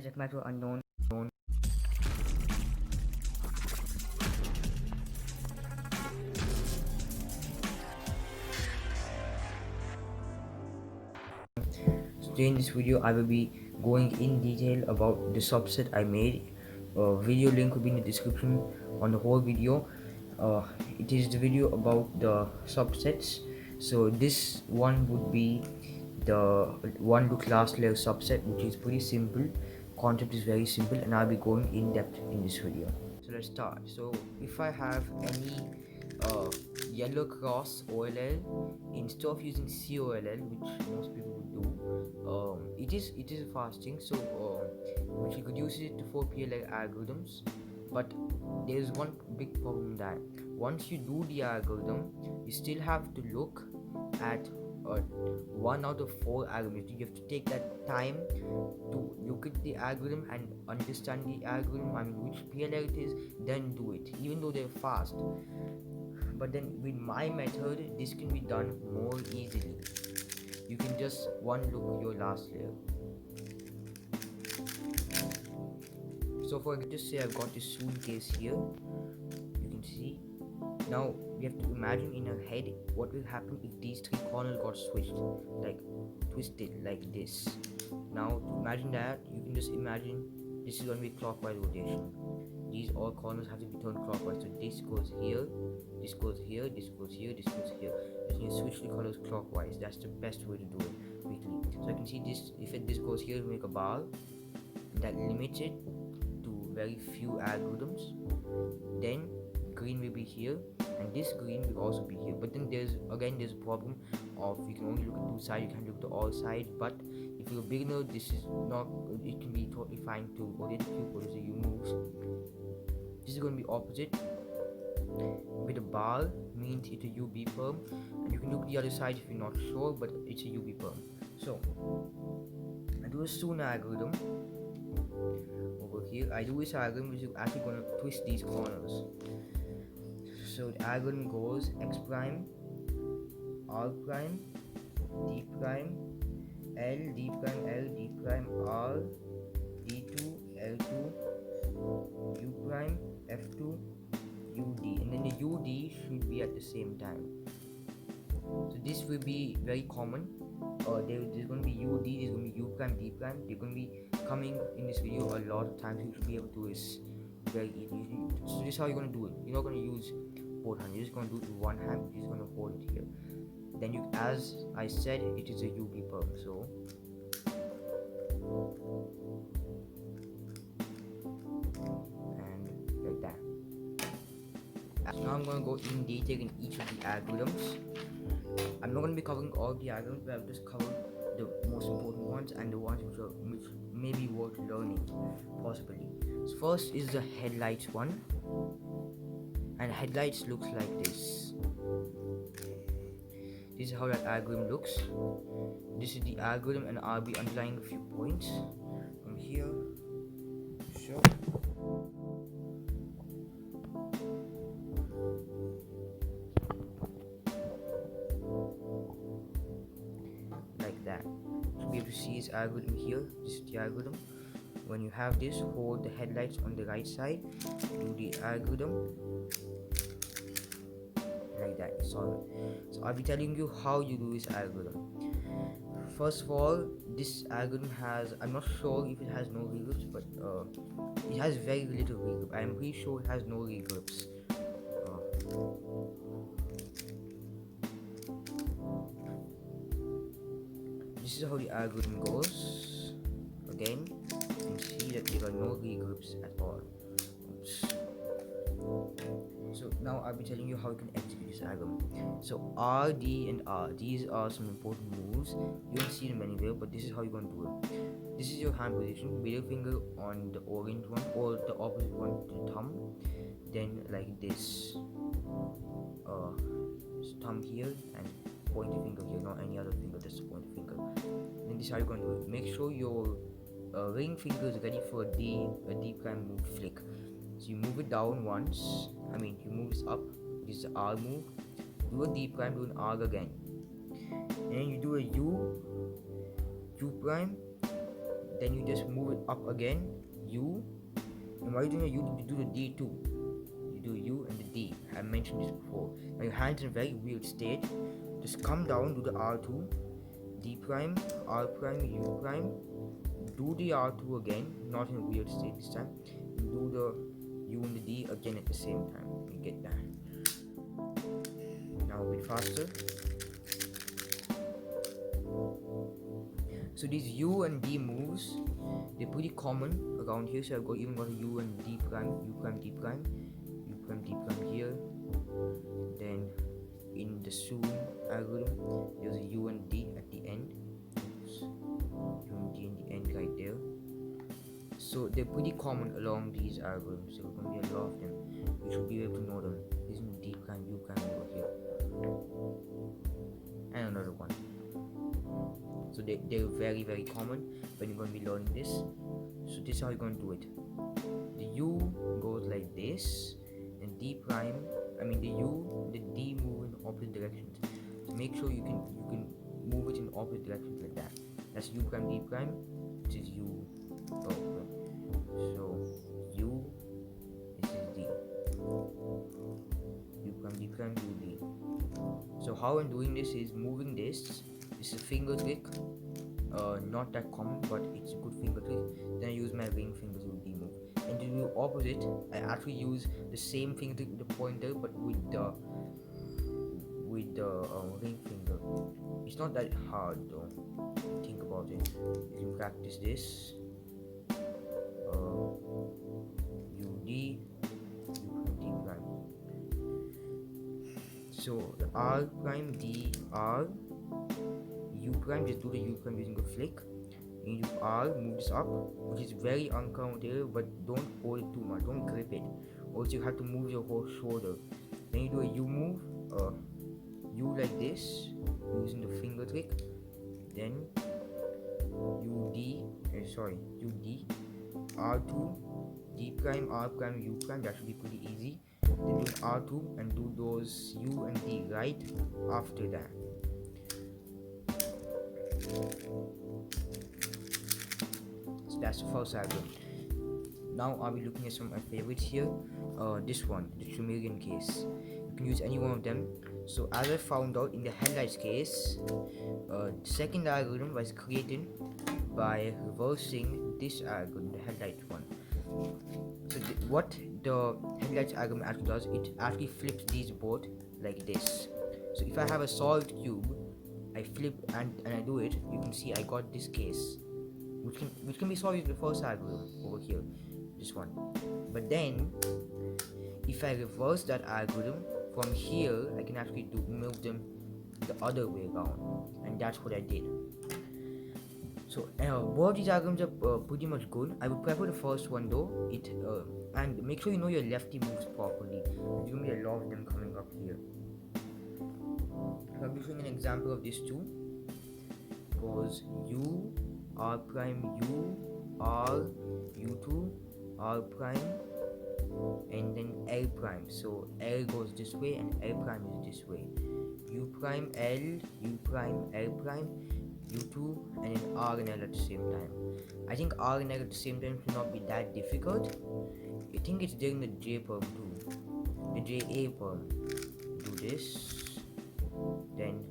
subject matter unknown. So today in this video I will be going in detail about the subset I made. Video link will be in the description on the whole video. It is the video about the subsets. So this one would be the one to class layer subset, which is pretty simple. Concept is very simple and I'll be going in depth in this video. So let's start. So if I have any yellow cross OLL, instead of using COLL, which most people would do, it is a fasting, so which you could use it for PLL algorithms. But there is one big problem that once you do the algorithm, you still have to look at 1 out of 4 algorithms. You have to take that time to look at the algorithm and understand the algorithm, I mean which PLL it is, then do it, even though they're fast. But then with my method, this can be done more easily. You can just one look your last layer. So for just say I've got this Sune case here, you can see. Now we have to imagine in our head what will happen if these 3 corners got switched, like twisted like this. Now to imagine that, you can just imagine this is going to be clockwise rotation. These all corners have to be turned clockwise. So this goes here, this goes here, this goes here, this goes here. Just you switch the colors clockwise. That's the best way to do it quickly. So I can see this. If this goes here, make a bar that limits it to very few algorithms. Then green will be here, and this green will also be here. But then there's a problem of you can only look at 2 sides. You can't look at all sides. But if you're a beginner, this is not. It can be totally fine to rotate the cube or U moves. This is going to be opposite. With a bar means it's a UB perm, and you can look at the other side if you're not sure, but it's a UB perm. So I do a Sune algorithm over here. I do this algorithm which is actually going to twist these corners. So the algorithm goes X prime, R prime, D prime, L, D prime, L, D prime, R, D2, L2, U prime, F2, UD, and then the UD should be at the same time. So this will be very common. There's going to be UD, there's going to be U prime, D prime. They're going to be coming in this video a lot of times. You should be able to do this very easily. So this is how you're going to do it. You're not going to use both hands. You're just going to do it with one hand. You're just going to hold it here. Then you, as I said, it is a UB perm. So and like that. Now I'm going to go in detail in each of the algorithms. I'm not going to be covering all the algorithms, but I've just covered the most important ones and the ones which may be worth learning, possibly. So first is the headlights one, and headlights looks like this. This is how that algorithm looks. This is the algorithm, and I'll be underlining a few points from here. So like that. So we have to see this algorithm here. This is the algorithm. When you have this, hold the headlights on the right side, do the algorithm like that. So I'll be telling you how you do this algorithm. First of all, this algorithm has, I'm not sure if it has no regrips, but it has very little regrip. I'm pretty sure it has no regrips. This is how the algorithm goes. Again, you can see that there are no regrips at all. Oops. So now I'll be telling you how you can execute this algorithm. So R, D, and R. These are some important moves. You don't see them anywhere, but this is how you're going to do it. This is your hand position. Middle finger on the orange one, or the opposite one to the thumb. Then like this. Thumb here and pointer finger here, not any other finger, just the pointer finger. Then this is how you're going to do it. Make sure your ring finger is ready for a D prime move flick. So you move it down once, you move this up, this is the R move, do a D prime, do an R again, and then you do a U prime, then you just move it up again, U, and while you're doing a U, you do the D too. You do U and the D. I mentioned this before. Now your hand's in a very weird state. Just come down, do the R2, D prime, R prime, U prime, do the R2 again, not in a weird state this time, and do the U and the D again at the same time. You get that. Now a bit faster. So these U and D moves, they're pretty common around here. So I've even got a U and D prime, U prime, D prime, U prime, D prime here. Then in the Sune algorithm, there's a U and D at the end. Oops. U and D in the end right there. So they're pretty common along these algorithms. So we're going to be a lot of them. You should be able to know them. This is D prime, U prime over here. And another one. So they're very, very common when you're going to be learning this. So this is how you're going to do it. The U goes like this, and D prime, the U, the D move in opposite directions. So make sure you can move it in opposite directions like that. That's U prime, D prime, which is U. Oh, okay. So U, this is D. U prime, D prime, U, D. So how I'm doing this is moving this. This is a finger trick, not that common, but it's a good finger trick. Then I use my ring finger to D move. And to do opposite, I actually use the same finger trick with the pointer, but with the ring finger. It's not that hard though. Think about it. You can practice this. U D, U prime, D prime. So the R prime, D, R. U prime, just do the U prime using a flick. And you do R, move this up, which is very uncomfortable, but don't hold it too much, don't grip it, or else you have to move your whole shoulder. Then you do a U move, U like this, using the finger trick. Then U D, R2, D prime, R prime, U prime. That should be pretty easy. Then do R2 and do those U and D right after that. So that's the first algorithm. Now I'll be looking at some of my favorites here. This one, the Chameleon case. You can use any one of them. So as I found out in the headlights case, the second algorithm was created by reversing this algorithm, the headlights one. So what the headlights algorithm actually does, it actually flips these both like this. So if I have a solid cube, I flip and I do it, you can see I got this case, which can be solved with the first algorithm over here, this one. But then if I reverse that algorithm from here, I can actually move them the other way around, and that's what I did. So both these algorithms are pretty much good. I would prefer the first one though. And make sure you know your lefty moves properly. There's gonna be a lot of them coming up here. I'll be showing an example of this too. It goes U, R prime, U, R, U2, R prime, and then L prime. So L goes this way and L prime is this way. U prime, L, U prime, L prime, U2, and then R and L at the same time. I think R and L at the same time should not be that difficult. I think it's during the J perm too. The JA perm. Do this. Then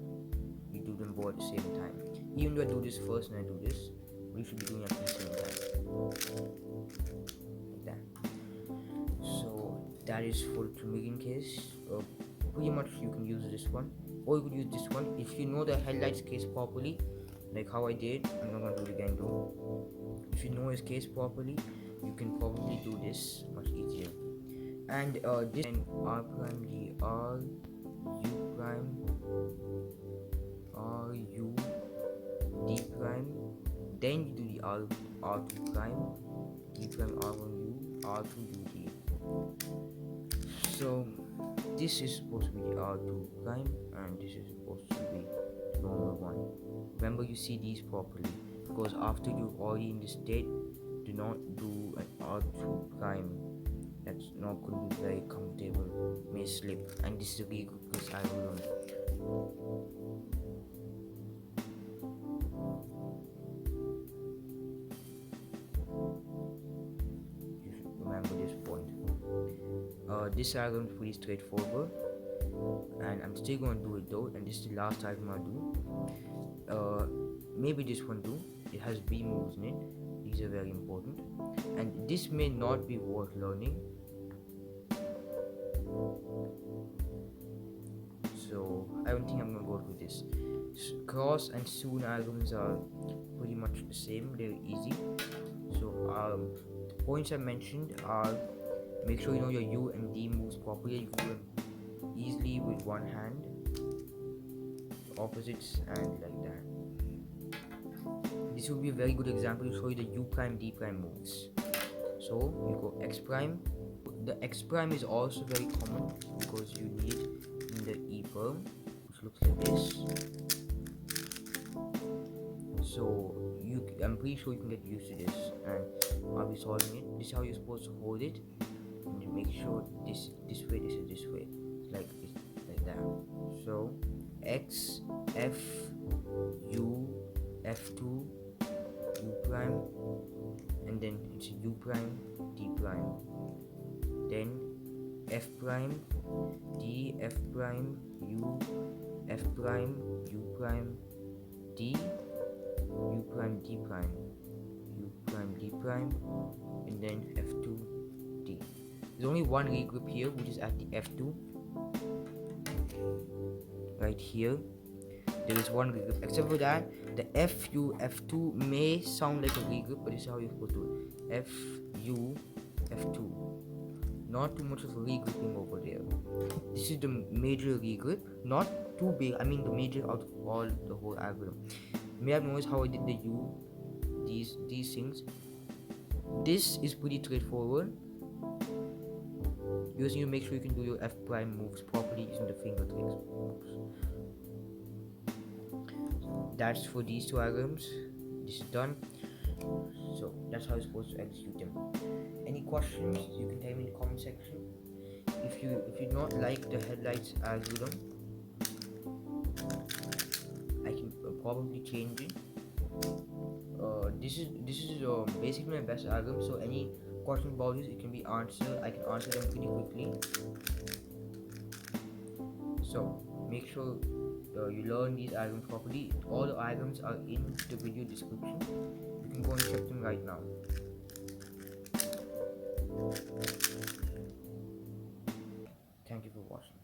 you do them both at the same time. Even though I do this first and I do this, we should be doing it at the same time. Like that. So that is for the Chameleon case. Pretty much you can use this one, or you could use this one if you know the headlights case properly, like how I did. I'm not gonna do it again though. If you know his case properly, you can probably do this much easier. And this and R prime, D, R, U prime, R, U, D prime, then you do the R2 prime, D prime, R1, U, R2, U, D. So this is supposed to be the R2 prime, and this is supposed to be the normal one. Remember, you see these properly, because after you're already in this state, do not do an R2 prime. That's not going to be very comfortable, may slip, and this is a Regripless algorithm. This diagram is pretty straightforward, and I'm still going to do it though, and this is the last diagram I'll do. Maybe this one too. It has B moves in it. These are very important, and this may not be worth learning, so I don't think I'm going to go through this. Cross and sune algorithms are pretty much the same. They're easy. So the points I mentioned are: make sure you know your U and D moves properly. You can do them easily with one hand, opposites, and like that. This will be a very good example to show you the U prime D prime moves. So you go X prime. The X prime is also very common because you need in the E perm, which looks like this. So I'm pretty sure you can get used to this, and I'll be solving it. This is how you're supposed to hold it, and you make sure this way, this way, like that. So X, F, U, F2, U prime, and then it's U prime, D prime, then F prime, D, F prime, U, F prime, U prime, D, U prime, D prime, U prime, D prime, and then F2, D. There's only one regrip here, which is at the F2, right here. There is one regrip. Except for that, the FU, F2 may sound like a regrip, but this is how you're supposed to do it. FU, F2. Not too much of a regripping over there. This is the major regrip, not too big. I mean the major out of all the whole algorithm. You may have noticed how I did the U, these things. This is pretty straightforward. You just need to make sure you can do your F prime moves properly using the finger tricks moves. That's for these two algorithms. This is done. So that's how you're supposed to execute them. Any questions, you can tell me in the comment section. If you do not like the headlights algorithm, I can probably change it. This is basically my best algorithm, so any question about this, it can be answered. I can answer them pretty quickly. So make sure you learn these algorithms properly. All the algorithms are in the video description. You can go and check them right now. Thank you for watching.